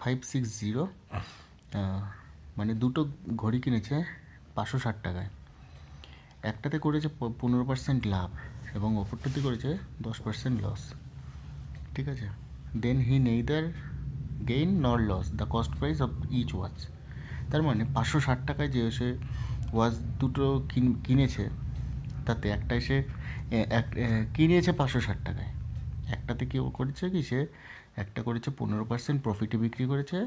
560, মানে দুটো ঘড়ি কিনেছে 560 টাকায়। একটাতে করেছে 15% লাভ এবং অপরটাতে করেছে 10% লস। ঠিক আছে, then he neither gain nor loss the cost price of each watch. তার মানে 560 টাকায় যে সে ওয়াচ দুটো কিনেছে, তাতে একটাই সে কিনেছে 560 টাকায়, একটাতে কেউ করেছে কি সে একটা করেছে 15% প্রফিটে বিক্রি করেছে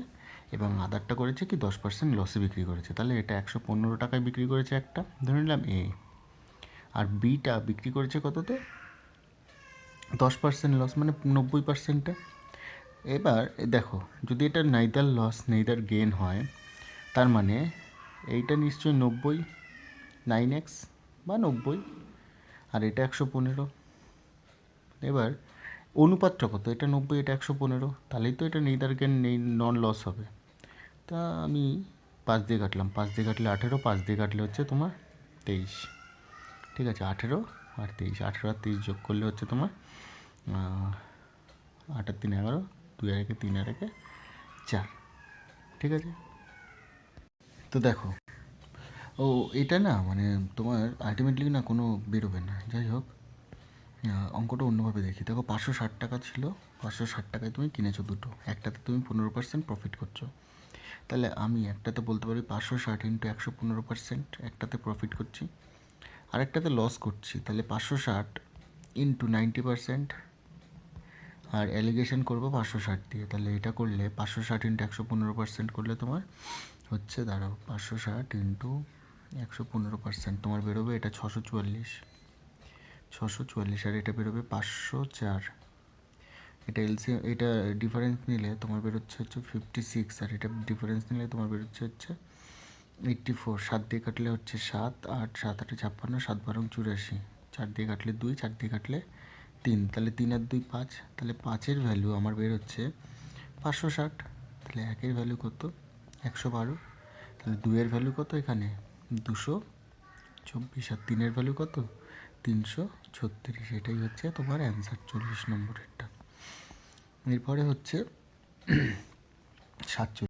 এবং আদারটা করেছে কি 10% লসে বিক্রি করেছে। তাহলে এটা 115 টাকায় বিক্রি করেছে একটা, ধরে নিলাম এ, আর বিটা বিক্রি করেছে কততে? 10% লস, মানে 90%। এবার দেখো, যদি এটা নেইদার লস নেইদার গেন হয়, তার মানে এইটা নিশ্চয়ই 90, 9x বা 90, আর এটা 115। এবার অনুপাতটা কত? এটা 90, এটা 115, তাহলেই তো এটা নেইদার গেন নেই নন লস হবে। তা আমি 5 দিয়ে কাটলাম, 5 দিয়ে কাটলে 18, 5 দিয়ে কাটলে হচ্ছে তোমার 23। ঠিক আছে, 18 আর 23, 18 আর 23 যোগ করলে হচ্ছে তোমার 8 আর 3 11, 2 আর 1 3 আর 1 4। ঠিক আছে, তো দেখো এটা না মানে তোমার আলটিমেটলি না কোনো বেরোবে না। যাই হোক, অঙ্কটা অন্যভাবে দেখি। দেখো 560 টাকা ছিল, 560 টাকায় তুমি কিনেছো দুটো, একটাতে তুমি 15% প্রফিট করছো। তাহলে আমি একটাতে বলতে পারি 560 ইন্টু 115%, একটাতে প্রফিট করছি আর একটাতে লস করছি। তাহলে 560 ইন্টু 90%, আর অ্যালিগেশন করবো 560 দিয়ে। তাহলে এটা করলে 560 ইন্টু 115% করলে তোমার হচ্ছে, দাঁড়াও, 560 ইন্টু 115% তোমার বেরোবে এটা 644, আর এটা বেরোবে 504। এটা এলসিএম, এটা ডিফারেন্স নিলে তোমার বেরোচ্ছে হচ্ছে 56, আর এটা ডিফারেন্স নিলে তোমার বেরোচ্ছে হচ্ছে 84। 7 দিয়ে কাটলে হচ্ছে 7, 8 7 8 56, 7 12 84, 4 দিয়ে কাটলে 2, 4 দিয়ে কাটলে 3, তাহলে 3 আর 2 5, তাহলে 5-এর ভ্যালু আমার বেরোচ্ছে 560। তাহলে 1-এর ভ্যালু কত? 112। তাহলে 2-এর ভ্যালু কত এখানে? 224। আর 3-এর ভ্যালু কত? 336। এটাই হচ্ছে তোমার অ্যান্সার, 40 নম্বরেরটা। এরপরে হচ্ছে 47।